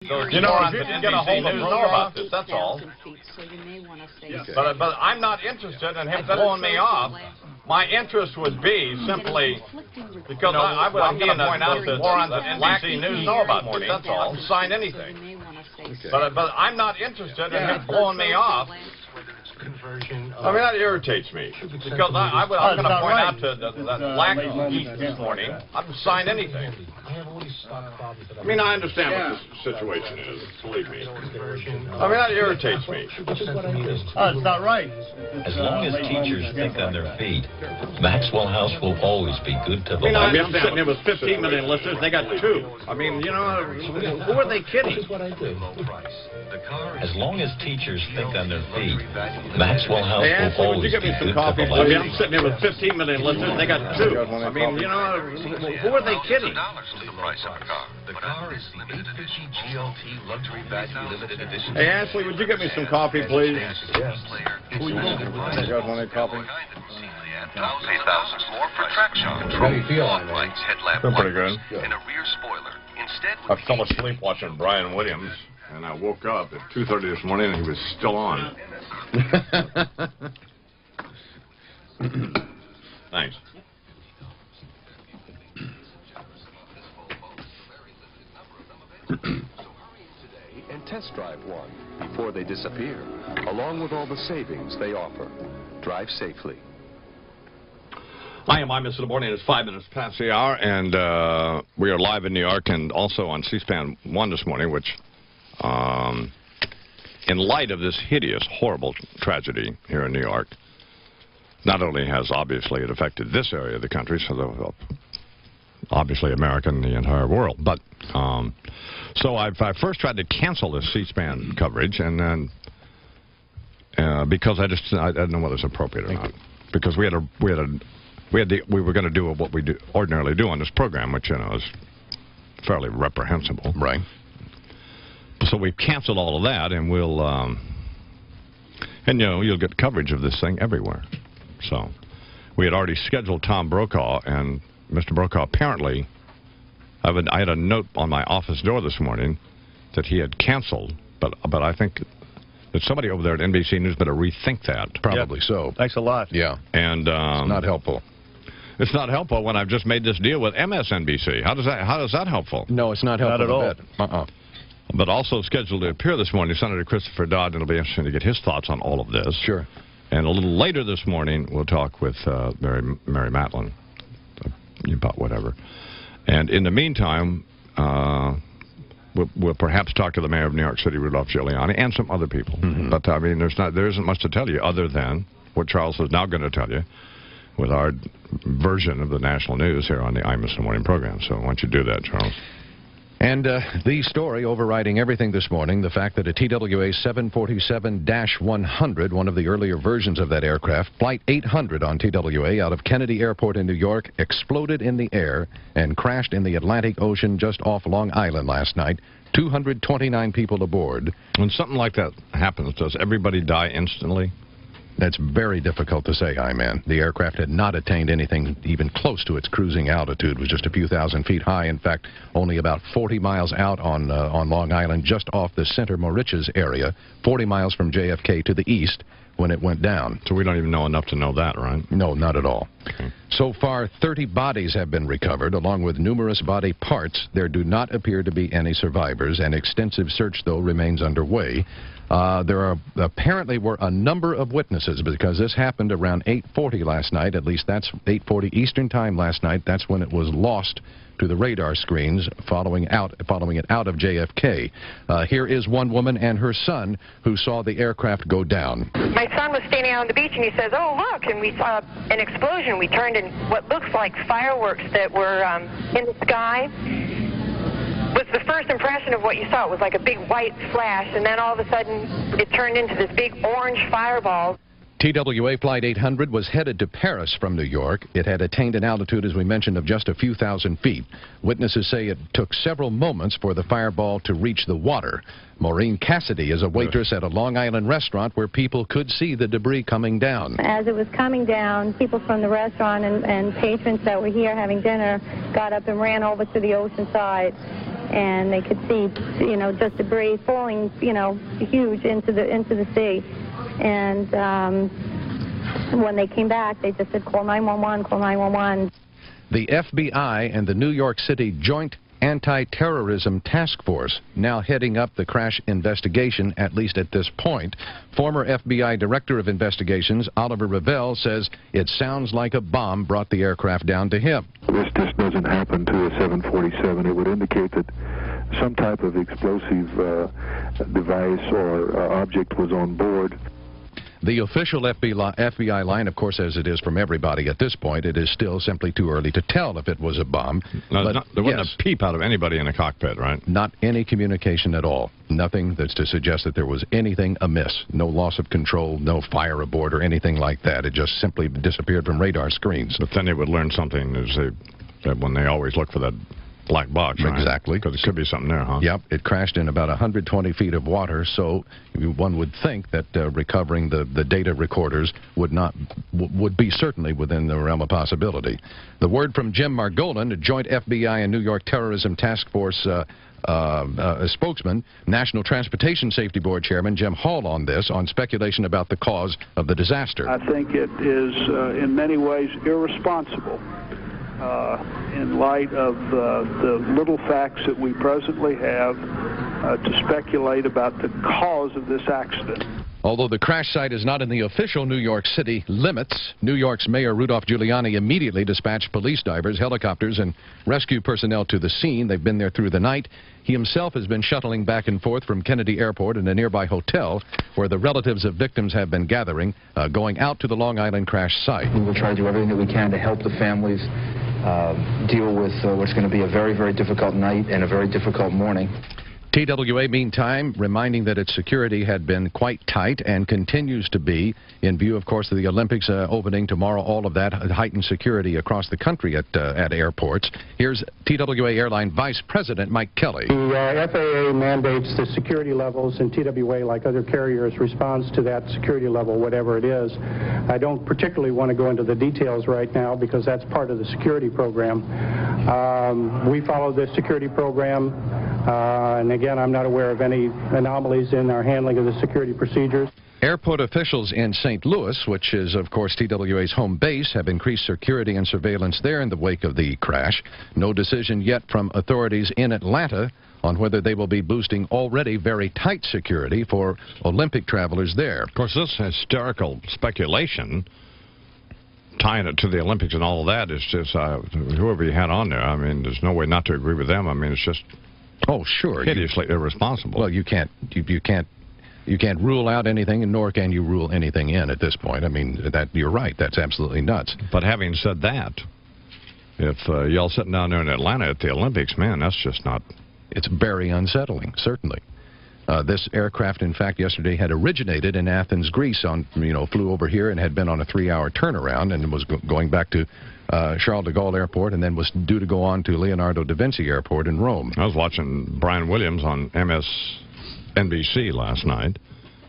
You know, if you can get a hold of know about this, that's all. But I'm not interested in him blowing me off. My interest would be simply because I'm going to point out that morons at NBC News know about this, that's all. Sign anything. But I'm not interested in him blowing me off. I mean, that irritates me. Because I'm going to point out to that black geek this morning, I'd sign anything. I mean, I understand what the situation is, believe me. I mean, that irritates me. It's not right. As long as teachers think on their feet, Maxwell House will always be good to the left. I'm sitting here with 15 million listeners, they got 2. I mean, you know, who are they kidding? As long as teachers think on their feet, Maxwell House will always be good to the left. I mean, I'm sitting here with 15 million listeners, they got 2. I mean, you know, who are they kidding? The price of a car. The car is the 850 GLT Luxury Value Limited Edition. Hey, Ashley, would you get me some coffee, please? Yes. You guys want any coffee? $8,000 more for traction control. How do you feel, lights, headlamp Feel pretty good. and a rear spoiler. Instead, I fell asleep watching Brian Williams, and I woke up at 2:30 this morning, and he was still on. Thanks. And test drive one before they disappear, along with all the savings they offer. Drive safely. Hi, I'm Imus in the morning. It's 5 minutes past the hour, and we are live in New York and also on C-SPAN 1 this morning, which, in light of this hideous, horrible tragedy here in New York, not only has obviously it affected this area of the country, so obviously America and the entire world, but so I first tried to cancel this C-SPAN coverage, and then because I didn't know whether it's appropriate or not, because we were going to do what we ordinarily do on this program, which, you know, is fairly reprehensible. Right. So we've canceled all of that, and we'll, and, you know, you'll get coverage of this thing everywhere. So we had already scheduled Tom Brokaw, and Mr. Brokaw apparently, I had a note on my office door this morning that he had canceled, but I think that somebody over there at NBC News better rethink that. Probably so. Thanks a lot. Yeah. And it's not helpful. It's not helpful when I've just made this deal with MSNBC. How is that helpful? No, it's not helpful. Not at all. But also scheduled to appear this morning, Senator Christopher Dodd, and it'll be interesting to get his thoughts on all of this. Sure. And a little later this morning, we'll talk with Mary Matlin about whatever. And in the meantime, we'll perhaps talk to the mayor of New York City, Rudy Giuliani, and some other people. But I mean, there isn't much to tell you other than what Charles is now going to tell you with our version of the national news here on the Imus in the Morning program. So why don't you do that, Charles? And the story overriding everything this morning, the fact that a TWA 747-100, one of the earlier versions of that aircraft, Flight 800 on TWA out of Kennedy Airport in New York, exploded in the air and crashed in the Atlantic Ocean just off Long Island last night. 229 people aboard. When something like that happens, does everybody die instantly? That's very difficult to say, man. The aircraft had not attained anything even close to its cruising altitude. It was just a few thousand feet high. In fact, only about 40 miles out on Long Island, just off the Center Moriches area, 40 miles from JFK to the east when it went down. So we don't even know enough to know that, right? No, not at all. Okay. So far, 30 bodies have been recovered, along with numerous body parts. There do not appear to be any survivors. An extensive search, though, remains underway. There apparently were a number of witnesses because this happened around 8:40 last night. At least that's 8:40 Eastern Time last night. That's when it was lost to the radar screens following it out of JFK. Here is one woman and her son who saw the aircraft go down. My son was standing out on the beach and he says, "Oh, look," and we saw an explosion. We turned and what looks like fireworks that were in the sky. Was the first impression of what you saw. It was like a big white flash, and then all of a sudden it turned into this big orange fireball. TWA Flight 800 was headed to Paris from New York. It had attained an altitude, as we mentioned, of just a few thousand feet. Witnesses say it took several moments for the fireball to reach the water. Maureen Cassidy is a waitress at a Long Island restaurant where people could see the debris coming down. As it was coming down, people from the restaurant and patrons that were here having dinner got up and ran over to the ocean side. and they could see, you know, just debris falling, you know, huge into the sea. And when they came back, they just said, call 911, call 911. The FBI and the New York City Joint Anti-Terrorism Task Force now heading up the crash investigation, at least at this point. Former FBI Director of Investigations Oliver Revelle says it sounds like a bomb brought the aircraft down to him. This just doesn't happen to a 747. It would indicate that some type of explosive device or object was on board. The official FBI line, of course, as it is from everybody at this point, it is still simply too early to tell if it was a bomb. No, there wasn't a peep out of anybody in the cockpit, right? Not any communication at all. Nothing that's to suggest that there was anything amiss. No loss of control, no fire aboard or anything like that. It just simply disappeared from radar screens. But then they would learn something when they always look for that black box, right? Exactly. Because it could be something there, huh? Yep. It crashed in about 120 feet of water, so one would think that recovering the data recorders would be certainly within the realm of possibility. The word from Jim Margolin, a joint FBI and New York Terrorism Task Force spokesman, National Transportation Safety Board Chairman Jim Hall on this, on speculation about the cause of the disaster. I think it is in many ways irresponsible in light of the little facts that we presently have to speculate about the cause of this accident. Although the crash site is not in the official New York City limits, New York's Mayor Rudy Giuliani immediately dispatched police divers, helicopters, and rescue personnel to the scene. They've been there through the night. He himself has been shuttling back and forth from Kennedy Airport and a nearby hotel where the relatives of victims have been gathering, going out to the Long Island crash site. We will try to do everything that we can to help the families deal with what's going to be a very, very difficult night and a very difficult morning. TWA, meantime, reminding that its security had been quite tight and continues to be in view, of course, of the Olympics opening tomorrow. All of that heightened security across the country at airports. Here's TWA Airline Vice President Mike Kelly. The FAA mandates the security levels, and TWA, like other carriers, responds to that security level, whatever it is. I don't particularly want to go into the details right now because that's part of the security program. We follow this security program, and again, I'm not aware of any anomalies in our handling of the security procedures. Airport officials in St. Louis, which is, of course, TWA's home base, have increased security and surveillance there in the wake of the crash. No decision yet from authorities in Atlanta on whether they will be boosting already very tight security for Olympic travelers there. Of course, this hysterical speculation tying it to the Olympics and all of that is just whoever you had on there. I mean, there's no way not to agree with them. I mean, it's just hideously irresponsible. Well, you can't rule out anything, and nor can you rule anything in at this point. I mean, you're right. That's absolutely nuts. But having said that, if y'all sitting down there in Atlanta at the Olympics, man, that's just not. It's very unsettling, certainly. This aircraft, in fact, yesterday had originated in Athens, Greece, flew over here and had been on a 3-hour turnaround and was going back to Charles de Gaulle Airport and then was due to go on to Leonardo da Vinci Airport in Rome. I was watching Brian Williams on MSNBC last night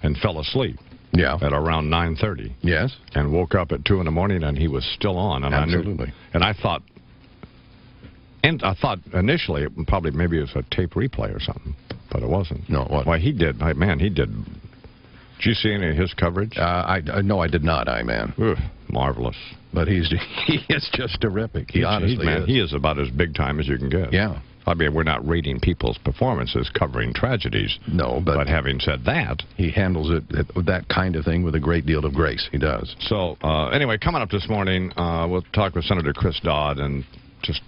and fell asleep. Yeah. At around 9:30. Yes. And woke up at 2 in the morning and he was still on. And absolutely. I thought initially probably maybe it was a tape replay or something, but it wasn't. No, it wasn't. Why, he did. Did you see any of his coverage? No, I did not, Ugh, marvelous. But he is just terrific. He honestly is. He is about as big time as you can get. Yeah. I mean, we're not rating people's performances covering tragedies. No, but having said that, he handles that kind of thing with a great deal of grace. He does. So, anyway, coming up this morning, we'll talk with Senator Chris Dodd and just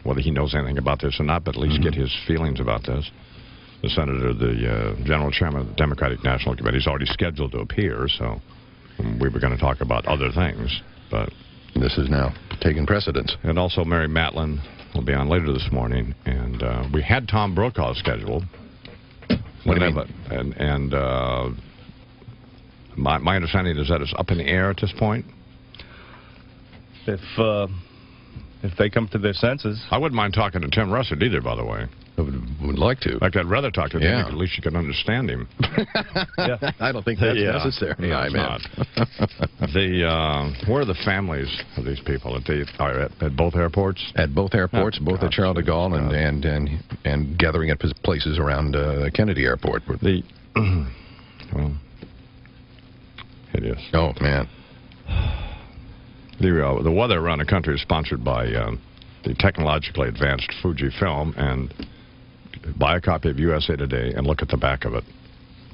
whether he knows anything about this or not, but at least get his feelings about this. The senator, the general chairman of the Democratic National Committee, is already scheduled to appear, so we were going to talk about other things, but this is now taking precedence. And also Mary Matlin will be on later this morning, and we had Tom Brokaw scheduled. What do you mean? And my if they come to their senses. I wouldn't mind talking to Tim Russert either, by the way. I would like to. In fact, I'd rather talk to him. At least you can understand him. Yeah. I don't think that's necessary. No, it's not. Where are the families of these people? At both airports? At both airports, both at Charles de Gaulle and gathering at places around Kennedy Airport. Well, hideous. Oh, man. The weather around the country is sponsored by the technologically advanced Fujifilm, and buy a copy of USA Today and look at the back of it.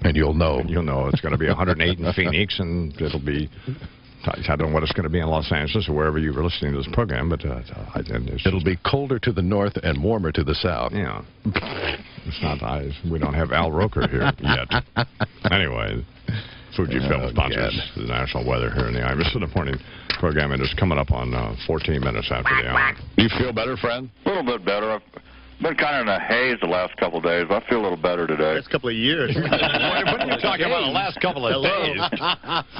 And you'll know. You'll know it's going to be 108 in Phoenix, and it'll be, I don't know what it's going to be in Los Angeles or wherever you were listening to this program, but it'll be colder to the north and warmer to the south. Yeah. It's not, we don't have Al Roker here yet. Anyway, Fujifilm sponsors the national weather here in the Imus in the Morning program, and it's coming up on 14 minutes after the hour. Do you feel better, friend? A little bit better. I've been kind of in a haze the last couple of days, but I feel a little better today. Last couple of years. What are you talking about the last couple of days?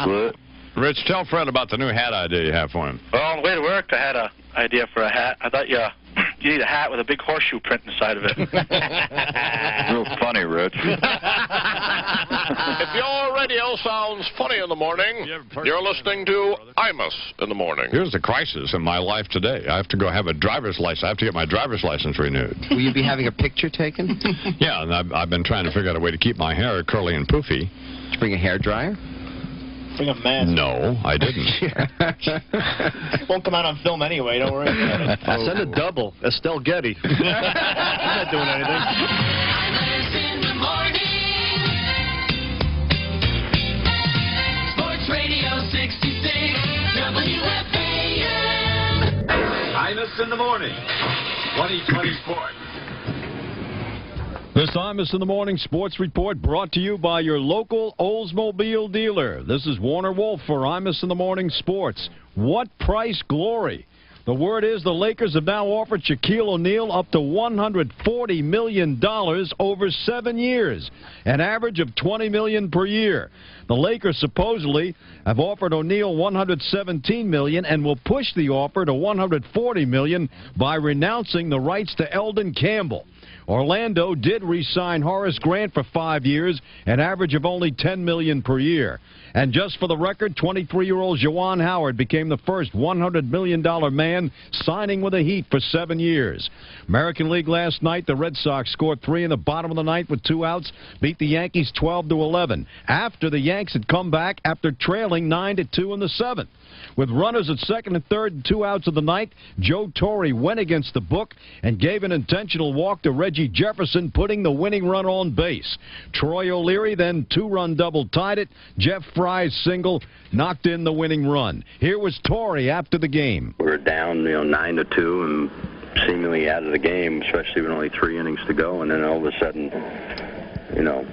What? Rich, tell Fred about the new hat idea you have for him. Well, on the way to work, I had an idea for a hat. I thought you need a hat with a big horseshoe print inside of it. Real funny, Rich. If your radio sounds funny in the morning, you're listening to Imus in the morning. Here's the crisis in my life today. I have to go have a driver's license. I have to get my driver's license renewed. Will you be having a picture taken? Yeah, and I've been trying to figure out a way to keep my hair curly and poofy. Did you bring a hairdryer? Bring a mask. No, I didn't. Won't come out on film anyway, don't worry about it. Send a double, Estelle Getty. I'm not doing anything. Imus in the morning. Sports Radio 66, WFAN. Imus in the morning, 2024. This Imus in the Morning Sports Report brought to you by your local Oldsmobile dealer. This is Warner Wolf for Imus in the Morning Sports. What price glory? The word is the Lakers have now offered Shaquille O'Neal up to $140 million over 7 years, an average of $20 million per year. The Lakers supposedly have offered O'Neal $117 million and will push the offer to $140 million by renouncing the rights to Eldon Campbell. Orlando did re-sign Horace Grant for 5 years, an average of only $10 million per year. And just for the record, 23-year-old Juwan Howard became the first $100 million man signing with the Heat for 7 years. American League last night, the Red Sox scored 3 in the bottom of the ninth with 2 outs, beat the Yankees 12-11, after the Yanks had come back after trailing 9-2 in the 7th. With runners at second and third and 2 outs of the ninth, Joe Torre went against the book and gave an intentional walk to Reggie Jefferson, putting the winning run on base. Troy O'Leary then 2-run double tied it. Jeff Fry's single knocked in the winning run. Here was Torre after the game. We were down, 9-2 and seemingly out of the game, especially with only 3 innings to go, and then all of a sudden,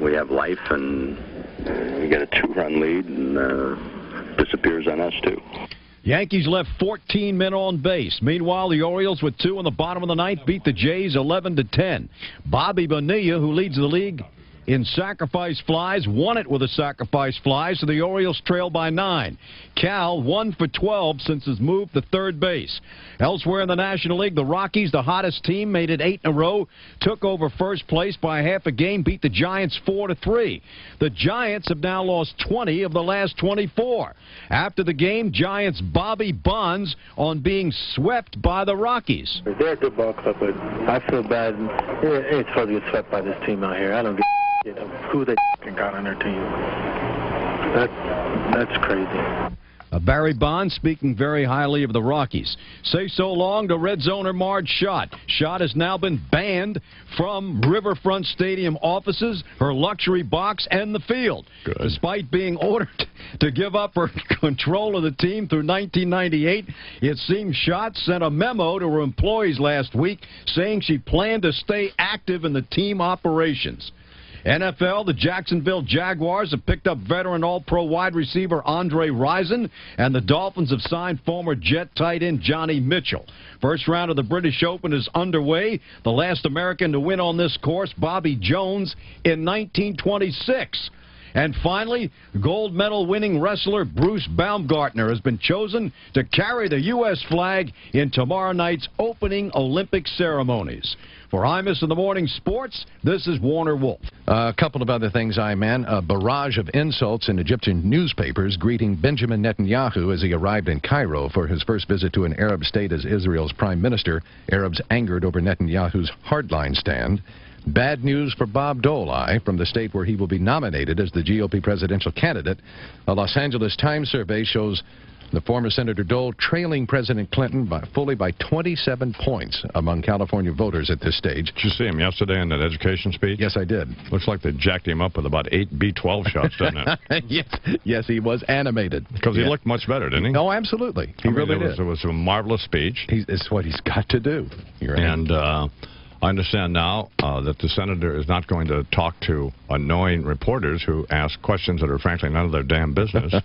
we have life and we get a 2-run lead and disappears on us too. Yankees left 14 men on base. Meanwhile, the Orioles with 2 in the bottom of the ninth beat the Jays 11-10. Bobby Bonilla, who leads the league in sacrifice flies, won it with a sacrifice fly, so the Orioles trail by 9. Cal 1 for 12 since his move to third base. Elsewhere in the National League, the Rockies, the hottest team, made it 8 in a row, took over first place by half a game, beat the Giants 4-3. The Giants have now lost 20 of the last 24. After the game, Giants' Bobby Bonds on being swept by the Rockies. They're a good ball club, but I feel bad. It's hard to get swept by this team out here. I don't who they got on their team. That's crazy. Barry Bonds speaking very highly of the Rockies. Say so long to Reds owner Marge Schott. Schott has now been banned from Riverfront Stadium offices, her luxury box, and the field. Good. Despite being ordered to give up her control of the team through 1998, it seems Schott sent a memo to her employees last week saying she planned to stay active in the team operations. NFL, the Jacksonville Jaguars have picked up veteran All-Pro wide receiver Andre Rison, and the Dolphins have signed former Jet tight end Johnny Mitchell. First round of the British Open is underway. The last American to win on this course, Bobby Jones, in 1926. And finally, gold medal winning wrestler Bruce Baumgartner has been chosen to carry the U.S. flag in tomorrow night's opening Olympic ceremonies. For Imus in the Morning Sports, this is Warner Wolf. A couple of other things, man. A barrage of insults in Egyptian newspapers greeting Benjamin Netanyahu as he arrived in Cairo for his first visit to an Arab state as Israel's prime minister. Arabs angered over Netanyahu's hardline stand. Bad news for Bob Dole from the state where he will be nominated as the GOP presidential candidate. A Los Angeles Times survey shows the former Senator Dole trailing President Clinton fully by 27 points among California voters at this stage. Did you see him yesterday in that education speech? Yes, I did. Looks like they jacked him up with about 8 B-12 shots, doesn't it? Yes, he was animated. Because he looked much better, didn't he? Oh, absolutely. He really did. It was a marvelous speech. It's what he's got to do. And I understand now that the senator is not going to talk to annoying reporters who ask questions that are frankly none of their damn business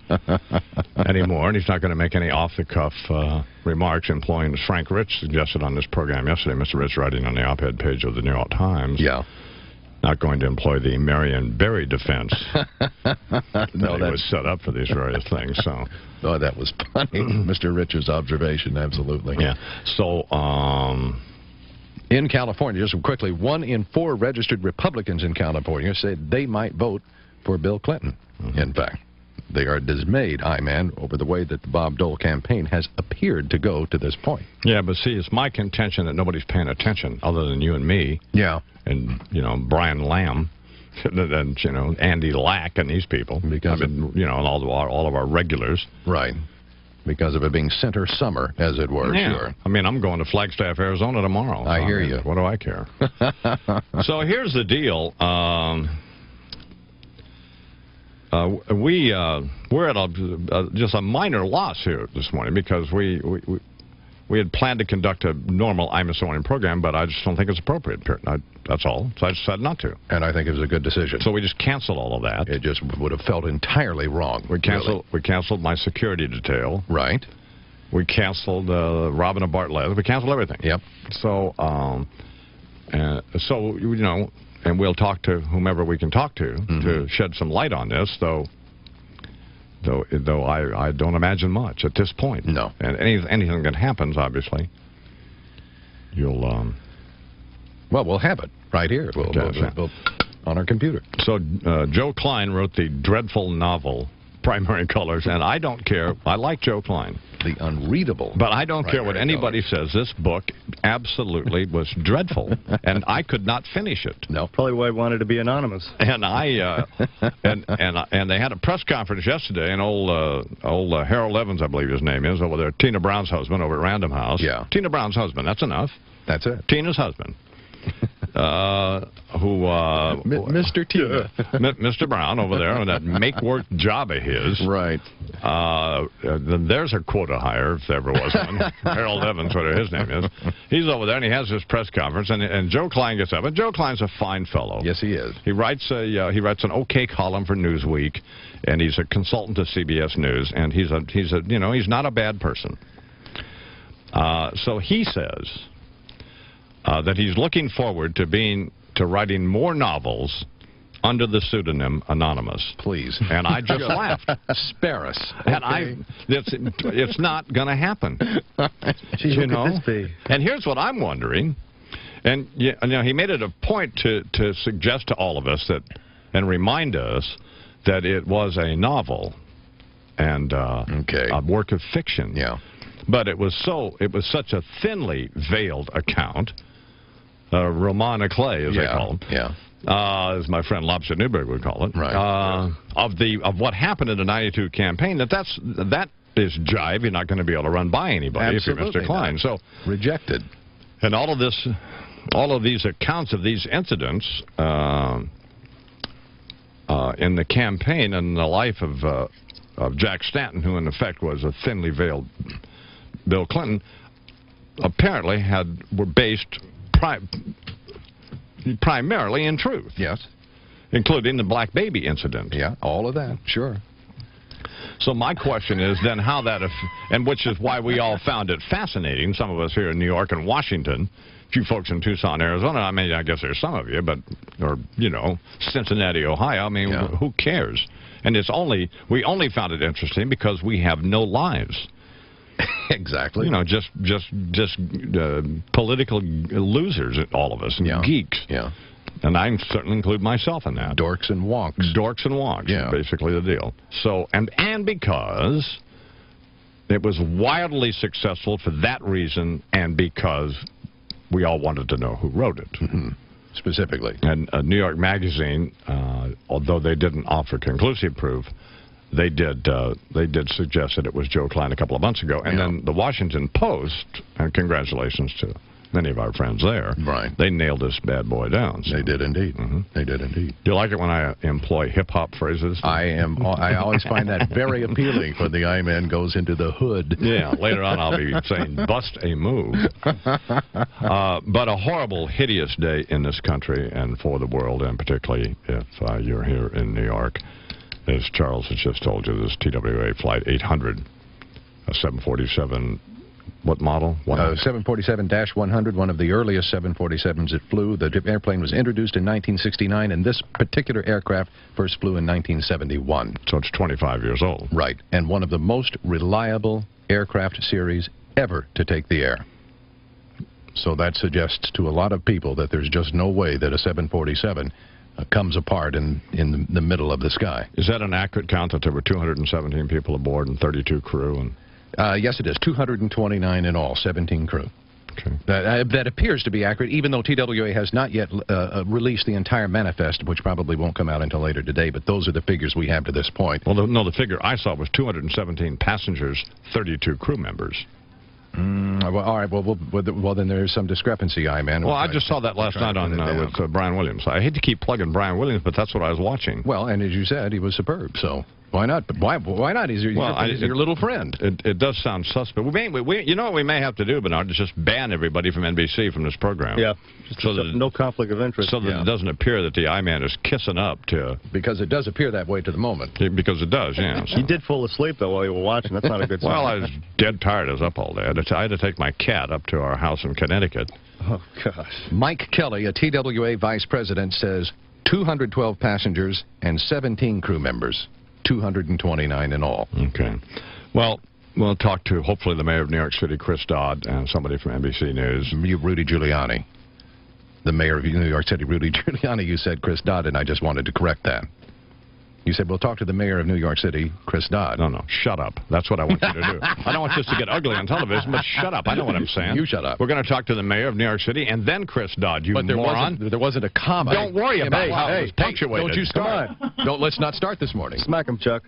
anymore, and he's not going to make any off-the-cuff remarks employing, as Frank Rich suggested on this program yesterday, Mr. Rich writing on the op-ed page of the New York Times. Yeah. Not going to employ the Marion Barry defense that he would set up for these various things. So, oh, that was funny. Mr. Rich's observation, absolutely. Yeah. So, in California, just quickly, 1 in 4 registered Republicans in California said they might vote for Bill Clinton. In fact, they are dismayed, over the way that the Bob Dole campaign has appeared to go to this point. Yeah, but see, it's my contention that nobody's paying attention other than you and me. Yeah. And, Brian Lamb. And, Andy Lack and these people. Because and all of our regulars. Right. Because of it being center summer, as it were. Yeah. Sure. I mean, I'm going to Flagstaff, Arizona tomorrow. I hear you. What do I care? So here's the deal. We're at just a minor loss here this morning because we had planned to conduct a normal Imus Morning program, but I just don't think it's appropriate. That's all. So I decided not to. And I think it was a good decision. So we just canceled all of that. It just would have felt entirely wrong. We canceled my security detail. Right. We canceled Robin of Bartlett. We canceled everything. Yep. So, and we'll talk to whomever we can talk to shed some light on this, though I don't imagine much at this point. No. And anything that happens, obviously, you'll... Well, we'll have it right here. We'll on our computer. So Joe Klein wrote the dreadful novel, Primary Colors, and I don't care. I like Joe Klein. The unreadable. But I don't care what anybody says. This book absolutely was dreadful, and I could not finish it. No. Probably why I wanted to be anonymous. And and they had a press conference yesterday, and old Harold Evans, I believe his name is, over there, Tina Brown's husband over at Random House. Yeah. Tina Brown's husband. That's enough. That's it. Tina's husband. Mr. Tina. Mr. Brown over there on that make-work job of his. Right. There's a quota hire, if there ever was one. Harold Evans, whatever his name is. He's over there, and he has his press conference, and Joe Klein gets up. And Joe Klein's a fine fellow. Yes, he is. He writes an okay column for Newsweek, and he's a consultant to CBS News, and he's not a bad person. So he says that he's looking forward to writing more novels under the pseudonym Anonymous. Please. And I just laughed. Spare us. Okay. And it's not going to happen. Gee, what could this be? And here's what I'm wondering. And he made it a point to suggest to all of us and remind us that it was a novel and a work of fiction. Yeah. But it was such a thinly veiled account. Roman à clef, as they call them. Yeah. As my friend Lobster Newberg would call it. Right. Of what happened in the '92 campaign, that is jive. You're not going to be able to run by anybody if you're Mr. Klein. So rejected. And all of these accounts of these incidents in the campaign and the life of Jack Stanton, who in effect was a thinly veiled Bill Clinton, apparently were based primarily in truth. Yes. Including the black baby incident. Yeah, all of that, sure. So my question is then how that, and which is why we all found it fascinating, some of us here in New York and Washington few folks in Tucson, Arizona. I mean, I guess there's some of you, but, or, you know, Cincinnati, Ohio. I mean, who cares? And we only found it interesting because we have no lives. Exactly. You know, just political losers, all of us, and geeks. Yeah. And I certainly include myself in that. Dorks and wonks. Dorks and wonks, basically the deal. So, and because it was wildly successful for that reason, and because we all wanted to know who wrote it. Specifically. And New York Magazine, although they didn't offer conclusive proof, they did suggest that it was Joe Klein a couple of months ago. And then the Washington Post, and congratulations to many of our friends there, they nailed this bad boy down. So. They did indeed. They did indeed. Do you like it when I employ hip-hop phrases? I always find that very appealing when the I-man goes into the hood. Yeah, later on I'll be saying, bust a move. But a horrible, hideous day in this country and for the world, and particularly if you're here in New York. As Charles has just told you, this TWA Flight 800, a 747, what model? 747-100, one of the earliest 747s that flew. The airplane was introduced in 1969, and this particular aircraft first flew in 1971. So it's 25 years old. Right, and one of the most reliable aircraft series ever to take the air. So that suggests to a lot of people that there's just no way that a 747 comes apart in the middle of the sky. Is that an accurate count that there were 217 people aboard and 32 crew? And yes, it is. 229 in all, 17 crew. Okay. That appears to be accurate, even though TWA has not yet released the entire manifest, which probably won't come out until later today, but those are the figures we have to this point. Well, no, the figure I saw was 217 passengers, 32 crew members. Well, all right. Well, then there's some discrepancy, I-man. Well, I just saw that last night on with Brian Williams. I hate to keep plugging Brian Williams, but that's what I was watching. Well, and as you said, he was superb, so why not? But why not? He's your little friend. It does sound suspect. You know what we may have to do, Bernard, is just ban everybody from NBC from this program. Yeah, so that no conflict of interest. So that it doesn't appear that the I-man is kissing up to... Because it does appear that way to the moment. Because it does, yeah. So. He did fall asleep, though, while you were watching. That's not a good sign. Well, I was dead tired. I was up all day. I had to take my cat up to our house in Connecticut. Oh, gosh. Mike Kelly, a TWA vice president, says 212 passengers and 17 crew members. 229 in all. Okay. Well, we'll talk to, hopefully, the mayor of New York City, Chris Dodd, and somebody from NBC News. Rudy Giuliani. The mayor of New York City, Rudy Giuliani. You said Chris Dodd, and I just wanted to correct that. You said, we'll talk to the mayor of New York City, Chris Dodd. No, shut up. That's what I want you to do. I don't want this to get ugly on television, but shut up. I know what I'm saying. You shut up. We're going to talk to the mayor of New York City, and then Chris Dodd, you moron. There wasn't a comma. Don't worry about how it was punctuated. Don't you start. Let's not start this morning. Smack him, Chuck.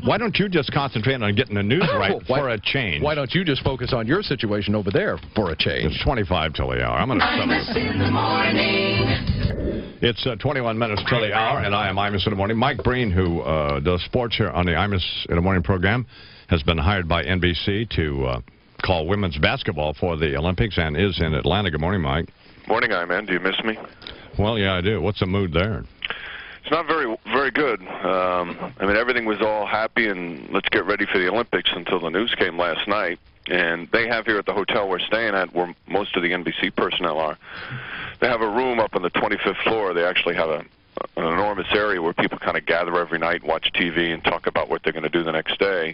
Why don't you just concentrate on getting the news right for a change? Why don't you just focus on your situation over there for a change? It's 25 till the hour. I'm going to Imus in the morning. It's 21 minutes till the hour, and I am Imus in the morning. Mike Breen, who does sports here on the Imus in the morning program, has been hired by NBC to call women's basketball for the Olympics and is in Atlanta. Good morning, Mike. Morning, I-man. Do you miss me? Well, yeah, I do. What's the mood there? It's not very good. I mean, everything was all happy and let's get ready for the Olympics until the news came last night. And they have here at the hotel we're staying at, where most of the NBC personnel are, they have a room up on the 25th floor. They actually have an enormous area where people kind of gather every night, watch TV, and talk about what they're going to do the next day.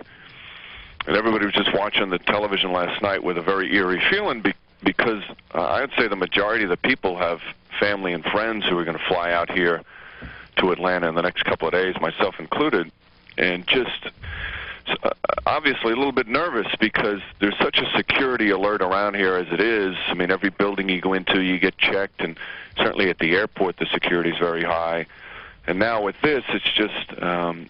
And everybody was just watching the television last night with a very eerie feeling because I'd say the majority of the people have family and friends who are going to fly out here to Atlanta in the next couple of days, myself included, and just obviously a little bit nervous because there's such a security alert around here as it is. I mean, every building you go into, you get checked, and certainly at the airport, the security is very high. And now with this, it's just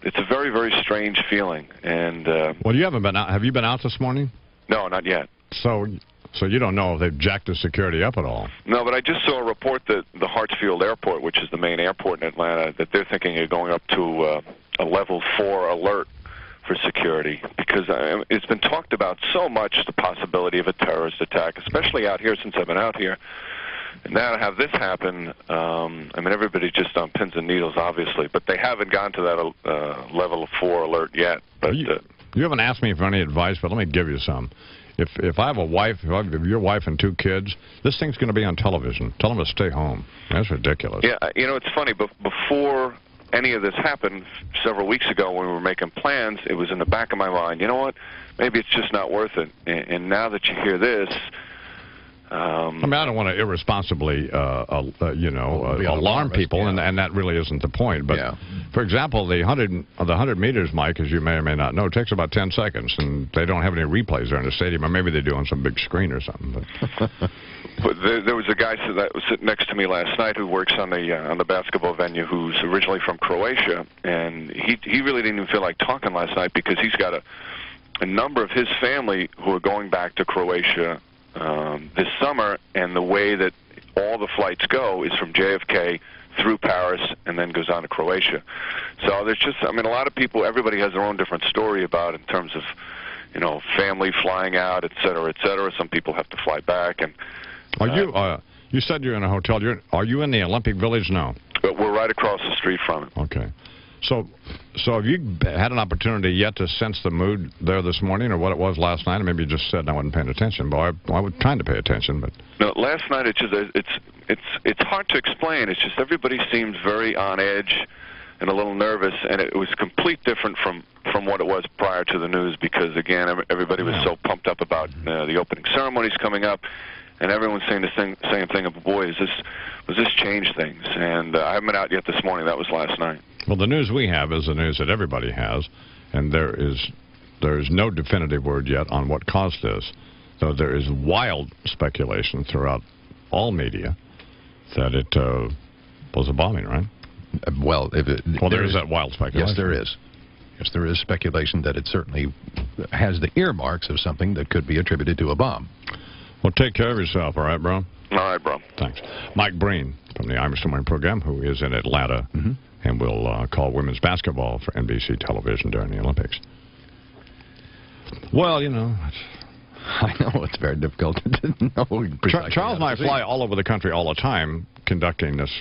it's a very, very strange feeling. And well, you haven't been out. Have you been out this morning? No, not yet. So you don't know if they've jacked the security up at all? No, but I just saw a report that the Hartsfield Airport, which is the main airport in Atlanta, that they're thinking of going up to a level 4 alert for security because it's been talked about so much, the possibility of a terrorist attack, especially out here since I've been out here. And now to have this happen, I mean, everybody's just on pins and needles, obviously, but they haven't gone to that level 4 alert yet. But you haven't asked me for any advice, but let me give you some. If I have a wife, if I have your wife and 2 kids, this thing's going to be on television. Tell them to stay home. That's ridiculous. Yeah, you know, it's funny, but before any of this happened, several weeks ago when we were making plans, it was in the back of my mind, you know what, maybe it's just not worth it. And now that you hear this... I mean, I don't want to irresponsibly, alarm people, and that really isn't the point. But, for example, the 100 meters, Mike, as you may or may not know, takes about 10 seconds, and they don't have any replays there in the stadium, or maybe they do on some big screen or something. But, but there was a guy that was sitting next to me last night who works on the basketball venue, who's originally from Croatia, and he really didn't even feel like talking last night because he's got a number of his family who are going back to Croatia this summer, and the way that all the flights go is from JFK through Paris and then goes on to Croatia. So there's just, I mean, a lot of people, everybody has their own different story about in terms of, you know, family flying out, et cetera, et cetera. Some people have to fly back. And are you? You said you're in a hotel. Are you in the Olympic Village now? We're right across the street from it. Okay. So have you had an opportunity yet to sense the mood there this morning, or what it was last night? Or maybe you just said I wasn't paying attention, but I was trying to pay attention. But no, last night it's hard to explain. It's just everybody seemed very on edge and a little nervous, and it was complete different from what it was prior to the news, because again, everybody was so pumped up about the opening ceremonies coming up, and everyone's saying the same thing of, boy, was this change things? And I haven't been out yet this morning. That was last night. Well, the news we have is the news that everybody has, and there is no definitive word yet on what caused this, though there is wild speculation throughout all media that it was a bombing, right? Well, there is that wild speculation. Yes, there is. Yes, there is speculation that it certainly has the earmarks of something that could be attributed to a bomb. Well, take care of yourself, all right, bro? All right, bro. Thanks. Mike Breen from the Imus Morning program, who is in Atlanta, and will call women's basketball for NBC television during the Olympics. Well, you know, I know it's very difficult to know. Charles and I fly all over the country all the time conducting this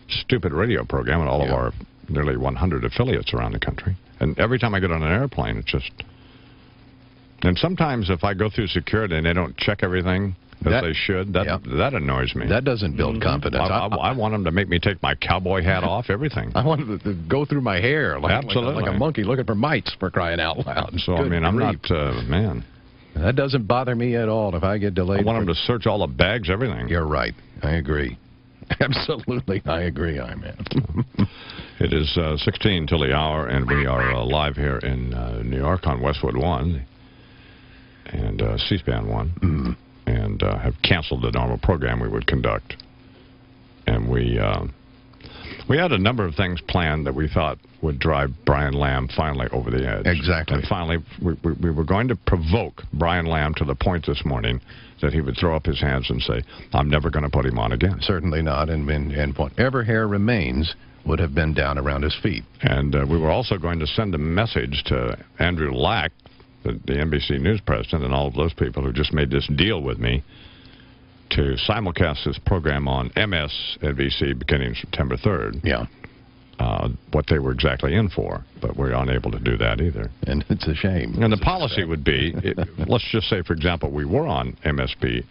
stupid radio program at all of our nearly 100 affiliates around the country. And every time I get on an airplane, it's just... And sometimes if I go through security and they don't check everything as they should, that annoys me. That doesn't build confidence. I want them to make me take my cowboy hat off, everything. I want them to go through my hair like a monkey looking for mites, for crying out loud. So, I mean, I'm not, man. That doesn't bother me at all if I get delayed. I want them to search all the bags, everything. You're right. I agree. Absolutely, I agree, man. It is 16 till the hour, and we are live here in New York on Westwood 1 and C-SPAN 1, and have canceled the normal program we would conduct. And we had a number of things planned that we thought would drive Brian Lamb finally over the edge. Exactly. And finally, we were going to provoke Brian Lamb to the point this morning that he would throw up his hands and say, I'm never going to put him on again. Certainly not, and whatever hair remains would have been down around his feet. And we were also going to send a message to Andrew Lack, the NBC News president, and all of those people who just made this deal with me to simulcast this program on MSNBC beginning September 3rd. Yeah. What they were exactly in for, but we're unable to do that either. And it's a shame. And the policy would be, let's just say, for example, we were on MSNBC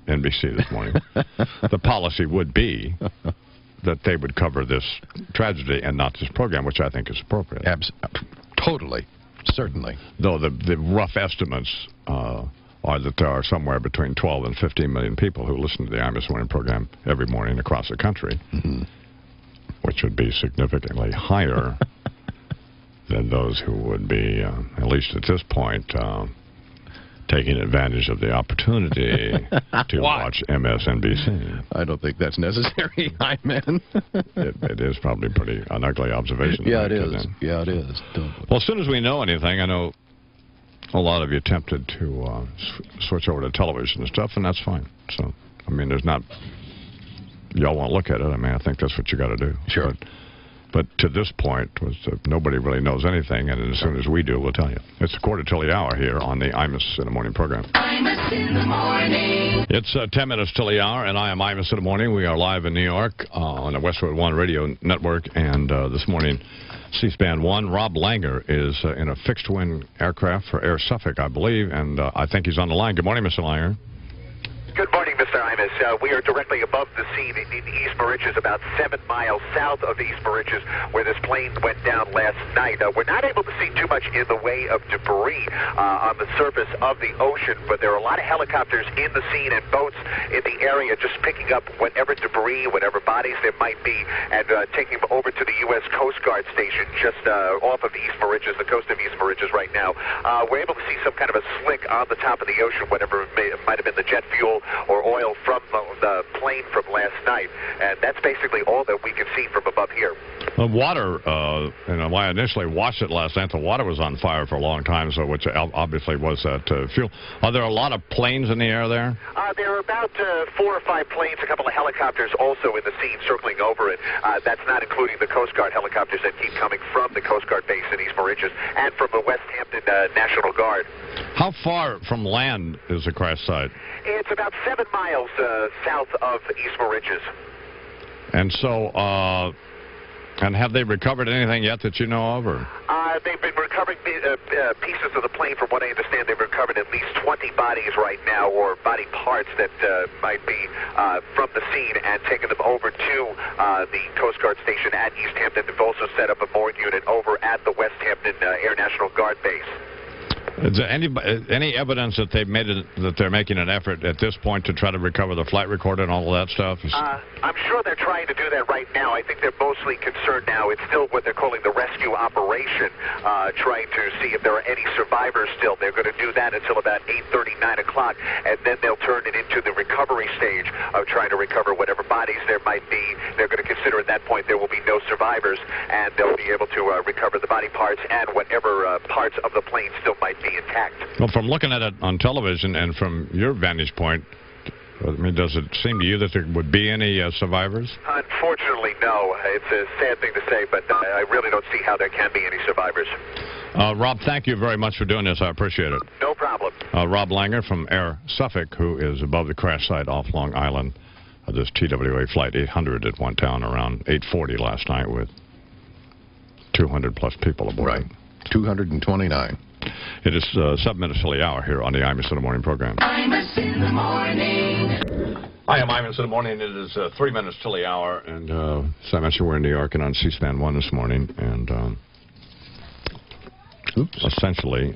this morning. The policy would be that they would cover this tragedy and not this program, which I think is appropriate. Totally. Certainly. Though the rough estimates are that there are somewhere between 12 and 15 million people who listen to the Imus Morning program every morning across the country, which would be significantly higher than those who would be, at least at this point, taking advantage of the opportunity to watch MSNBC. I don't think that's necessary, man. It is probably an ugly observation. Yeah, it is. Yeah, it is. Well, as soon as we know anything, I know a lot of you tempted to switch over to television and stuff, and that's fine. So, I mean, there's not... Y'all won't look at it. I mean, I think that's what you got to do. Sure. But to this point, nobody really knows anything, and as soon as we do, we'll tell you. It's 1/4 till the hour here on the Imus in the Morning program. Imus in the Morning. It's 10 minutes till the hour, and I am Imus in the Morning. We are live in New York on the Westwood One Radio Network, and this morning, C-SPAN 1. Rob Langer is in a fixed-wing aircraft for Air Suffolk, I believe, and I think he's on the line. Good morning, Mr. Langer. Good morning, Mr. Imus. We are directly above the scene in East Moriches, about 7 miles south of East Moriches, where this plane went down last night. We're not able to see too much in the way of debris on the surface of the ocean, but there are a lot of helicopters in the scene and boats in the area just picking up whatever debris, whatever bodies there might be, and taking them over to the U.S. Coast Guard station just off of East Moriches, the coast of East Moriches right now. We're able to see some kind of a slick on the top of the ocean, whatever it might have been the jet fuel or oil from the plane from last night, and that's basically all that we can see from above here. The water, when I initially watched it last night, the water was on fire for a long time, so which obviously was that fuel. Are there a lot of planes in the air there? There are about 4 or 5 planes, a couple of helicopters also in the scene circling over it. That's not including the Coast Guard helicopters that keep coming from the Coast Guard base in East Moriches and from the West Hampton National Guard. How far from land is the crash site? It's about 7 miles south of East Moriches. And so, and have they recovered anything yet that you know of? Or? They've been recovering pieces of the plane. From what I understand, they've recovered at least 20 bodies right now, or body parts that might be from the scene, and taken them over to the Coast Guard station at East Hampton. They've also set up a morgue unit over at the West Hampton Air National Guard base. Is there any evidence that they've made that they're making an effort at this point to try to recover the flight recorder and all of that stuff? I'm sure they're trying to do that right now. I think they're mostly concerned now. It's still what they're calling the rescue operation, trying to see if there are any survivors still. They're going to do that until about 8:30, 9 o'clock, and then they'll turn it into the recovery stage of trying to recover whatever bodies there might be. They're going to consider at that point there will be no survivors, and they'll be able to recover the body parts and whatever parts of the plane still might be intact. Well, from looking at it on television and from your vantage point, I mean, does it seem to you that there would be any survivors? Unfortunately, no. It's a sad thing to say, but I really don't see how there can be any survivors. Rob, thank you very much for doing this. I appreciate it. No problem. Rob Langer from Air Suffolk, who is above the crash site off Long Island. This TWA Flight 800 it went down around 8:40 last night with 200-plus people aboard. Right. 229. It is 7 minutes till the hour here on the Imus in the Morning program. Imus in the morning. Hi, I'm Imus in the Morning. It is 3 minutes till the hour, and as I mentioned, we're in New York and on C-SPAN 1 this morning, and essentially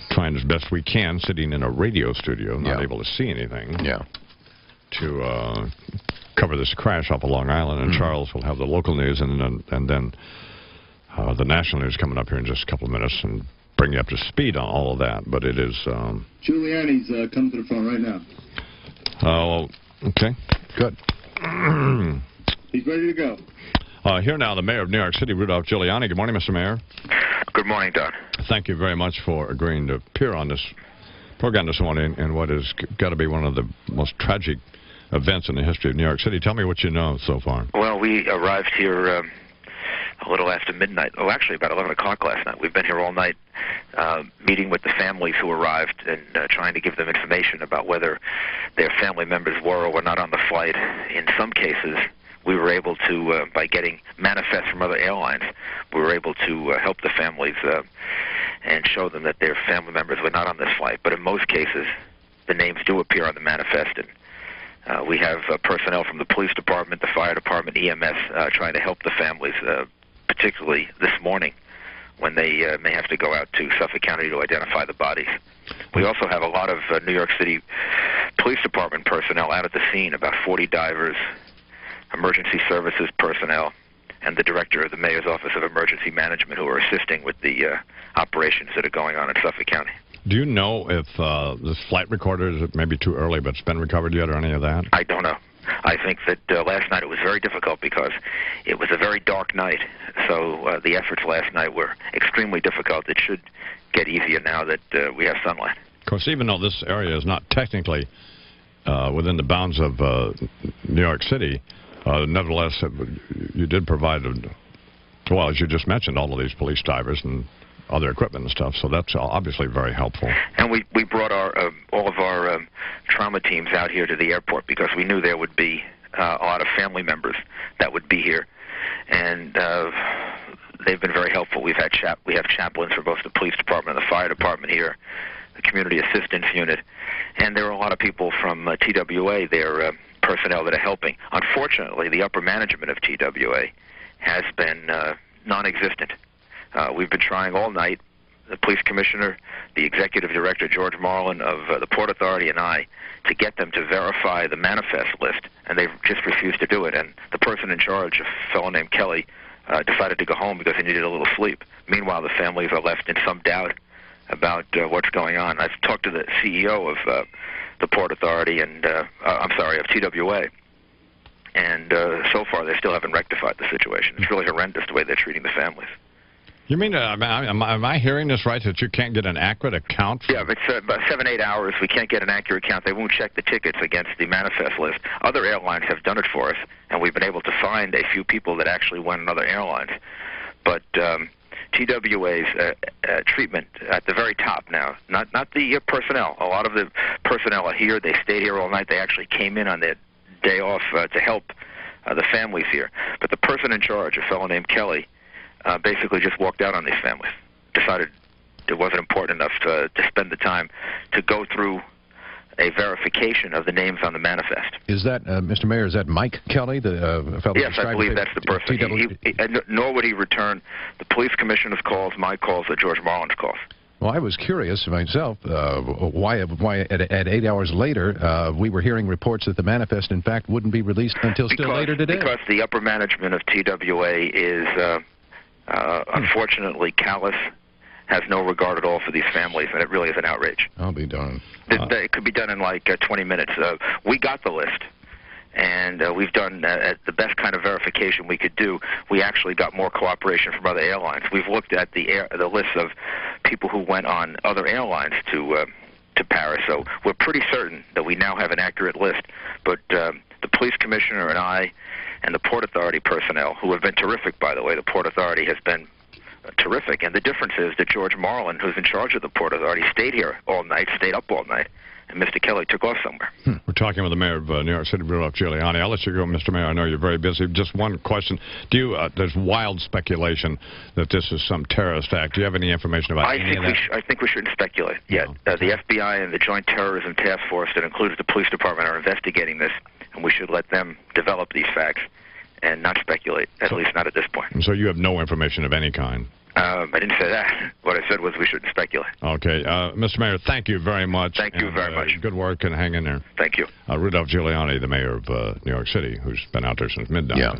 trying as best we can, sitting in a radio studio, not able to see anything, to cover this crash off of Long Island, and Charles will have the local news, and then the national news coming up here in just a couple of minutes and bring you up to speed on all of that. But it is... Giuliani's coming to the phone right now. Oh, okay. Good. He's ready to go. Here now, the mayor of New York City, Rudy Giuliani. Good morning, Mr. Mayor. Good morning, Don. Thank you very much for agreeing to appear on this program this morning in what has got to be one of the most tragic events in the history of New York City. Tell me what you know so far. Well, we arrived here a little after midnight. Oh, actually, about 11 o'clock last night. We've been here all night meeting with the families who arrived and trying to give them information about whether their family members were or were not on the flight. In some cases, we were able to, by getting manifests from other airlines, we were able to help the families and show them that their family members were not on this flight. But in most cases, the names do appear on the manifest, and we have personnel from the police department, the fire department, EMS, trying to help the families, particularly this morning when they may have to go out to Suffolk County to identify the bodies. We also have a lot of New York City Police Department personnel out at the scene, about 40 divers, emergency services personnel, and the director of the Mayor's Office of Emergency Management, who are assisting with the operations that are going on in Suffolk County. Do you know if this flight recorder is maybe too early, but it's been recovered yet, or any of that? I don't know. I think that last night it was very difficult because it was a very dark night, so the efforts last night were extremely difficult. It should get easier now that we have sunlight. Of course, even though this area is not technically within the bounds of New York City, nevertheless, you did provide, well, as you just mentioned, all of these police divers and other equipment and stuff, so that's obviously very helpful. And we brought all of our trauma teams out here to the airport because we knew there would be a lot of family members that would be here. and they've been very helpful. We have chaplains for both the police department and the fire department here, the community assistance unit, and there are a lot of people from TWA, their personnel that are helping. Unfortunately, the upper management of TWA has been non-existent. We've been trying all night, the police commissioner, the executive director, George Marlin of the Port Authority, and I, to get them to verify the manifest list, and they've just refused to do it. And the person in charge, a fellow named Kelly, decided to go home because he needed a little sleep. Meanwhile, the families are left in some doubt about what's going on. I've talked to the CEO of the Port Authority and, of TWA, and so far they still haven't rectified the situation. It's really horrendous the way they're treating the families. You mean, am I hearing this right, that you can't get an accurate account? Yeah, it's about 7-8 hours. We can't get an accurate count. They won't check the tickets against the manifest list. Other airlines have done it for us, and we've been able to find a few people that actually went on other airlines. But TWA's treatment at the very top now, not the personnel. A lot of the personnel are here. They stayed here all night. They actually came in on their day off to help the families here. But the person in charge, a fellow named Kelly, basically just walked out on these families, decided it wasn't important enough to spend the time to go through a verification of the names on the manifest. Is that, Mr. Mayor, is that Mike Kelly, the fellow? Yes, I believe that's the person. Nor would he return the police commissioner's calls, my calls, or George Marlin's calls. Well, I was curious myself why at 8 hours later we were hearing reports that the manifest, in fact, wouldn't be released until still later today. Because the upper management of TWA is unfortunately callous, has no regard at all for these families, and it really is an outrage. I'll be darned. It could be done in like 20 minutes. We got the list, and we've done the best kind of verification we could do. We actually got more cooperation from other airlines. We've looked at the list of people who went on other airlines to Paris, so we're pretty certain that we now have an accurate list. But the police commissioner and I and the Port Authority personnel, who have been terrific, by the way, the Port Authority has been terrific, and the difference is that George Marlin, who's in charge of the Port Authority, stayed here all night, stayed up all night, and Mr. Kelly took off somewhere. We're talking with the mayor of New York City, Rudy Giuliani. I'll let you go, Mr. Mayor. I know you're very busy. Just one question. There's wild speculation that this is some terrorist act. Do you have any information about any of that? I think we shouldn't speculate yet. No. The FBI and the Joint Terrorism Task Force that includes the police department are investigating this, and we should let them develop these facts and not speculate, at least not at this point. So you have no information of any kind? I didn't say that. What I said was we shouldn't speculate. Okay. Mr. Mayor, thank you very much. Thank you very much. Good work, and hang in there. Thank you. Rudy Giuliani, the mayor of New York City, who's been out there since midnight. Yeah.